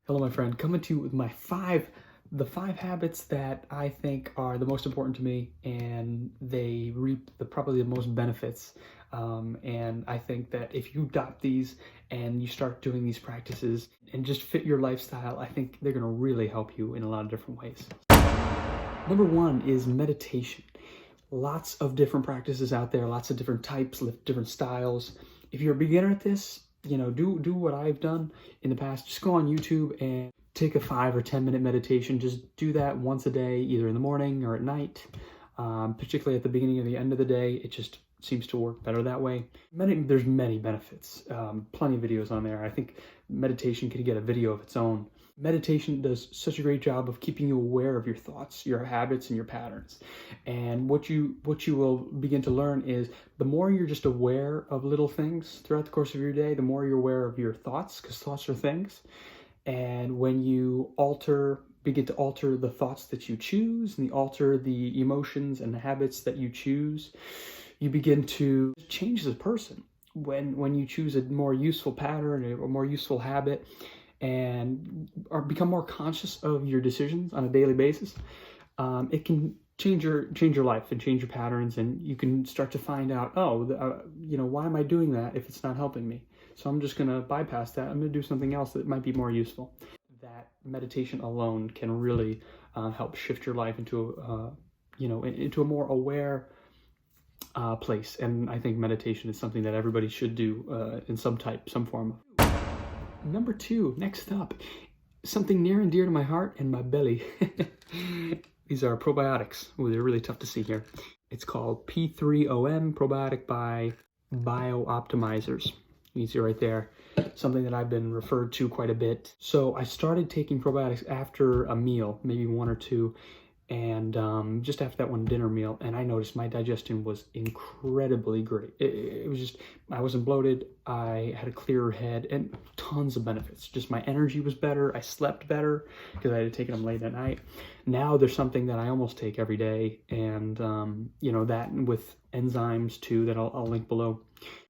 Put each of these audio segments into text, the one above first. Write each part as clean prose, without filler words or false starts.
Hello, my friend. Coming to you with the five habits that I think are the most important to me, and they reap probably the most benefits. And I think that if you adopt these and you start doing these practices and just fit your lifestyle, I think they're going to really help you in a lot of different ways. Number one is meditation. Lots of different practices out there, lots of different types, different styles. If you're a beginner at this, do what I've done in the past. Just go on YouTube and take a 5 or 10 minute meditation. Just do that once a day, either in the morning or at night, particularly at the beginning or the end of the day. It just seems to work better that way. There's many benefits, plenty of videos on there. I think meditation could get a video of its own. Meditation does such a great job of keeping you aware of your thoughts, your habits, and your patterns. And what you will begin to learn is the more you're just aware of little things throughout the course of your day, the more you're aware of your thoughts, because thoughts are things. And when you begin to alter the thoughts that you choose and alter the emotions and the habits that you choose, you begin to change as a person. When you choose a more useful pattern, a more useful habit, and become more conscious of your decisions on a daily basis, it can change your life and change your patterns, and you can start to find out, why am I doing that if it's not helping me? So I'm just going to bypass that. I'm going to do something else that might be more useful. That meditation alone can really help shift your life into a more aware place. And I think meditation is something that everybody should do in some form of. Number two, next up, something near and dear to my heart and my belly. These are probiotics. Ooh, they're really tough to see here. It's called P3OM, probiotic by Biooptimizers. You can see right there, something that I've been referred to quite a bit. So I started taking probiotics after a meal, maybe one or two, and just after that one dinner meal, and I noticed my digestion was incredibly great. It was just, I wasn't bloated, I had a clearer head, and tons of benefits. Just my energy was better, I slept better, because I had taken them late at night. Now there's something that I almost take every day, and that with enzymes too, that I'll link below.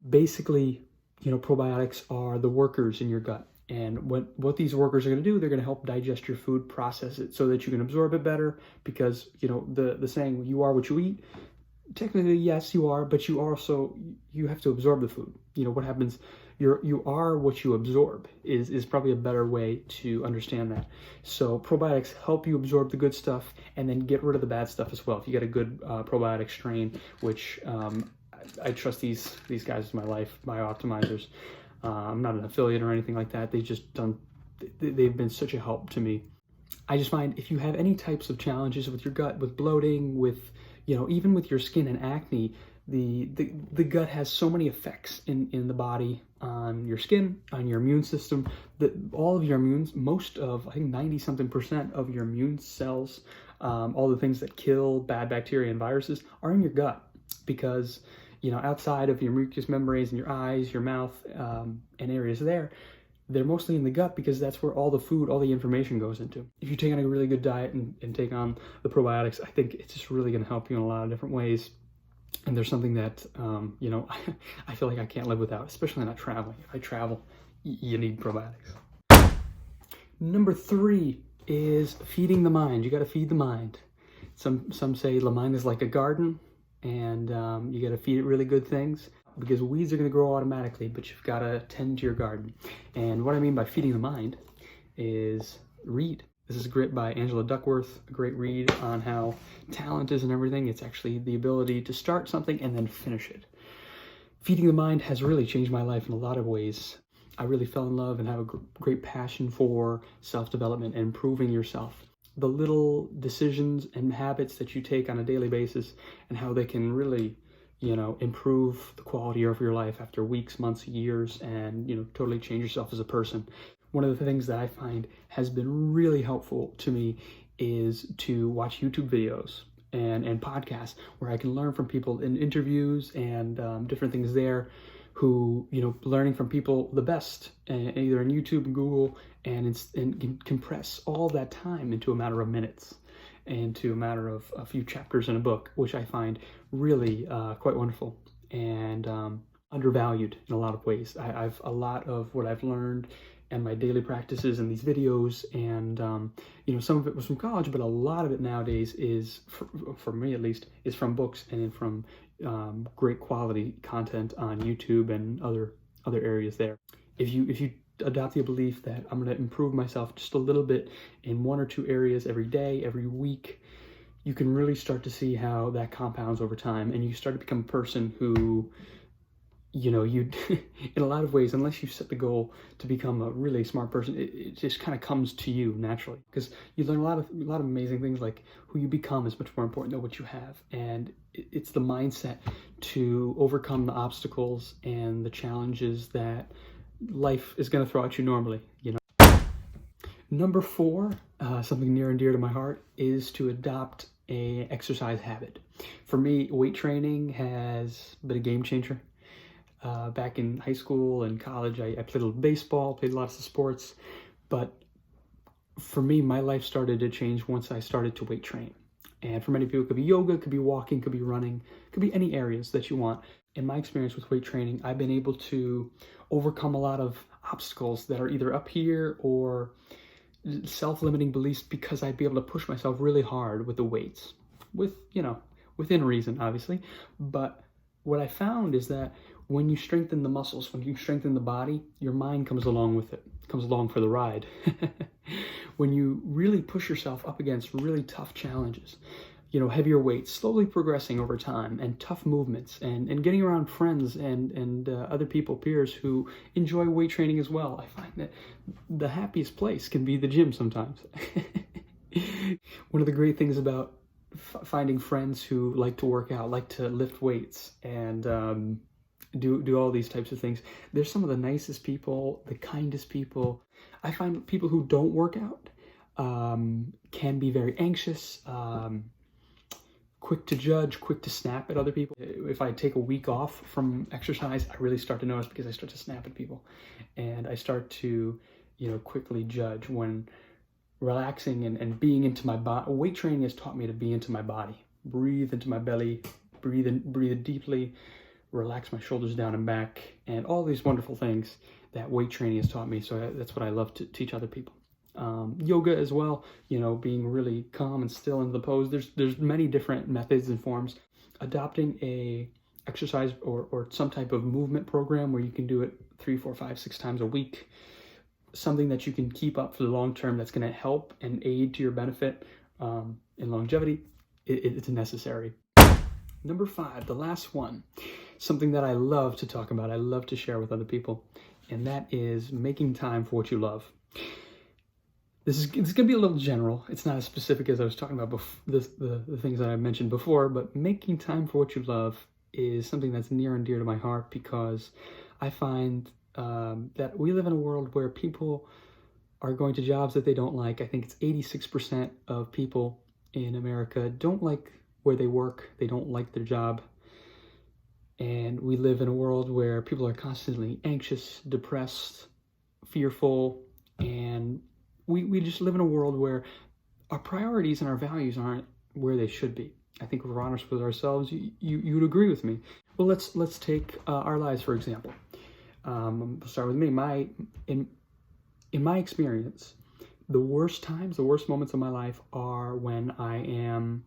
Basically, probiotics are the workers in your gut. And what these workers are going to do, they're going to help digest your food, process it so that you can absorb it better, because, the saying, you are what you eat, technically, yes, you are, but you have to absorb the food. What happens, you are what you absorb is probably a better way to understand that. So probiotics help you absorb the good stuff and then get rid of the bad stuff as well. If you get a good probiotic strain, which I trust these guys in my life, Biooptimizers. I'm not an affiliate or anything like that. They've been such a help to me. I just find if you have any types of challenges with your gut, with bloating, with, even with your skin and acne, the gut has so many effects in the body, on your skin, on your immune system, that all of your most of, I think 90-something% of your immune cells, all the things that kill bad bacteria and viruses are in your gut, because outside of your mucous membranes in your eyes, your mouth, and areas there, they're mostly in the gut, because that's where all the food, all the information goes into. If you take on a really good diet and take on the probiotics, I think it's just really going to help you in a lot of different ways. And there's something that, I feel like I can't live without, especially not traveling. If I travel, you need probiotics. Number 3 is feeding the mind. You got to feed the mind. Some say the mind is like a garden, and you got to feed it really good things, because weeds are going to grow automatically, but you've got to tend to your garden. And what I mean by feeding the mind is read. This is Grit by Angela Duckworth, a great read on how talent is and everything. It's actually the ability to start something and then finish it. Feeding the mind has really changed my life in a lot of ways. I really fell in love and have a great passion for self-development and improving yourself. The little decisions and habits that you take on a daily basis, and how they can really, improve the quality of your life after weeks, months, years, and, totally change yourself as a person. One of the things that I find has been really helpful to me is to watch YouTube videos and podcasts where I can learn from people in interviews and different things there, who, learning from people the best, either on YouTube and Google, and can compress all that time into a matter of minutes, into a matter of a few chapters in a book, which I find really quite wonderful and undervalued in a lot of ways. A lot of what I've learned and my daily practices and these videos. And, you know, some of it was from college, but a lot of it nowadays is, for me at least, is from books and from great quality content on YouTube and other areas there. If you adopt the belief that I'm going to improve myself just a little bit in 1 or 2 areas every day, every week, you can really start to see how that compounds over time, and you start to become a person who, you know, you in a lot of ways, unless you set the goal to become a really smart person, it just kind of comes to you naturally, because you learn a lot of amazing things. Like, who you become is much more important than what you have, and it's the mindset to overcome the obstacles and the challenges that life is going to throw at you normally, you know. Number 4, something near and dear to my heart, is to adopt a exercise habit. For me, weight training has been a game changer. Back in high school and college, I played a little baseball, played lots of sports, but for me, my life started to change once I started to weight train. And for many people, it could be yoga, it could be walking, it could be running, it could be any areas that you want. In my experience with weight training, I've been able to overcome a lot of obstacles that are either up here or self-limiting beliefs, because I'd be able to push myself really hard with the weights, within reason, obviously. But what I found is that when you strengthen the muscles, when you strengthen the body, your mind comes along with it, comes along for the ride. When you really push yourself up against really tough challenges, heavier weights, slowly progressing over time, and tough movements, and getting around friends and other people, peers who enjoy weight training as well, I find that the happiest place can be the gym sometimes. One of the great things about finding friends who like to work out, like to lift weights, and do all these types of things, they're some of the nicest people, the kindest people. I find people who don't work out can be very anxious, quick to judge, quick to snap at other people. If I take a week off from exercise, I really start to notice, because I start to snap at people, and I start to, quickly judge. When relaxing and being into my body, weight training has taught me to be into my body, breathe into my belly, breathe deeply, relax my shoulders down and back, and all these wonderful things that weight training has taught me. So that's what I love to teach other people. Yoga as well, being really calm and still in the pose. There's many different methods and forms. Adopting a exercise or some type of movement program where you can do it 3, 4, 5, 6 times a week, something that you can keep up for the long term, that's going to help and aid to your benefit in longevity, it's necessary. Number 5, the last one, something that I love to talk about, I love to share with other people, and that is making time for what you love. It's going to be a little general. It's not as specific as I was talking about the things that I mentioned before, but making time for what you love is something that's near and dear to my heart, because I find that we live in a world where people are going to jobs that they don't like. I think it's 86% of people in America don't like where they work. They don't like their job. And we live in a world where people are constantly anxious, depressed, fearful, and we just live in a world where our priorities and our values aren't where they should be. I think if we're honest with ourselves, you would agree with me. Well, let's take our lives, for example. I'll start with me. In my experience, the worst times, the worst moments of my life are when I am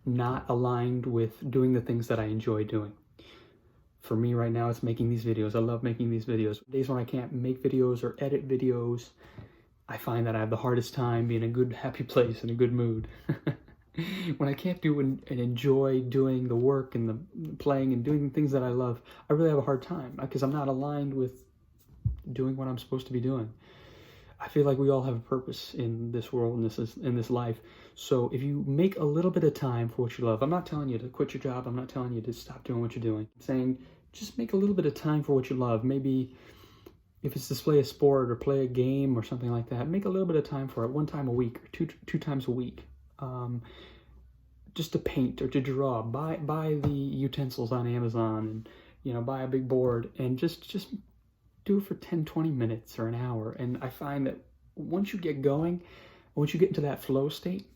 not aligned with doing the things that I enjoy doing. For me right now, it's making these videos. I love making these videos. Days when I can't make videos or edit videos, I find that I have the hardest time being in a good, happy place, in a good mood. When I can't do and enjoy doing the work and the playing and doing the things that I love, I really have a hard time, because I'm not aligned with doing what I'm supposed to be doing. I feel like we all have a purpose in this world, in this life. So if you make a little bit of time for what you love, I'm not telling you to quit your job. I'm not telling you to stop doing what you're doing. I'm saying just make a little bit of time for what you love. Maybe if it's to play a sport or play a game or something like that, make a little bit of time for it, 1 time a week or two times a week. Just to paint or to draw. Buy the utensils on Amazon, and buy a big board, and just do it for 10, 20 minutes or an hour. And I find that once you get going, once you get into that flow state,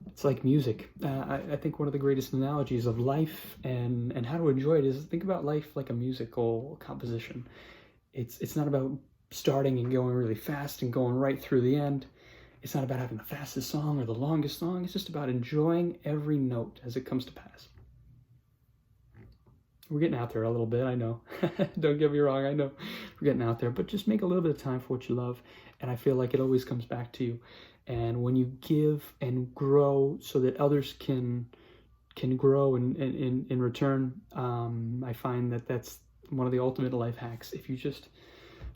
it's like music. I think one of the greatest analogies of life and how to enjoy it is think about life like a musical composition. It's not about starting and going really fast and going right through the end. It's not about having the fastest song or the longest song. It's just about enjoying every note as it comes to pass. We're getting out there a little bit, I know. Don't get me wrong, I know we're getting out there, but just make a little bit of time for what you love, and I feel like it always comes back to you. And when you give and grow so that others can grow in return, I find that that's one of the ultimate life hacks. If you just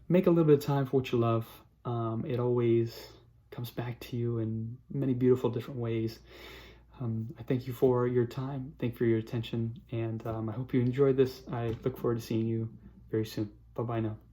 make a little bit of time for what you love, it always comes back to you in many beautiful different ways. I thank you for your time. Thank you for your attention. And I hope you enjoyed this. I look forward to seeing you very soon. Bye-bye now.